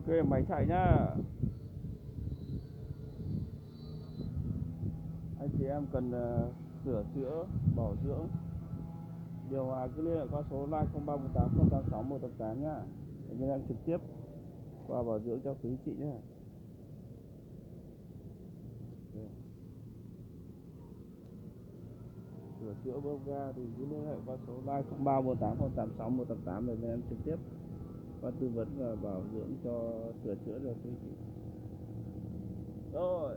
Ok, máy chạy nhá. Anh chị em cần sửa chữa, bảo dưỡng điều hòa cứ liên hệ qua số line 0318086188 nhá. Để bên em trực tiếp qua bảo dưỡng cho quý chị nhá. Sửa chữa bơm ga thì cứ liên hệ qua số line 0318086188 để bên em trực tiếp qua tư vấn và bảo dưỡng cho sửa chữa cho quý chị. Rồi.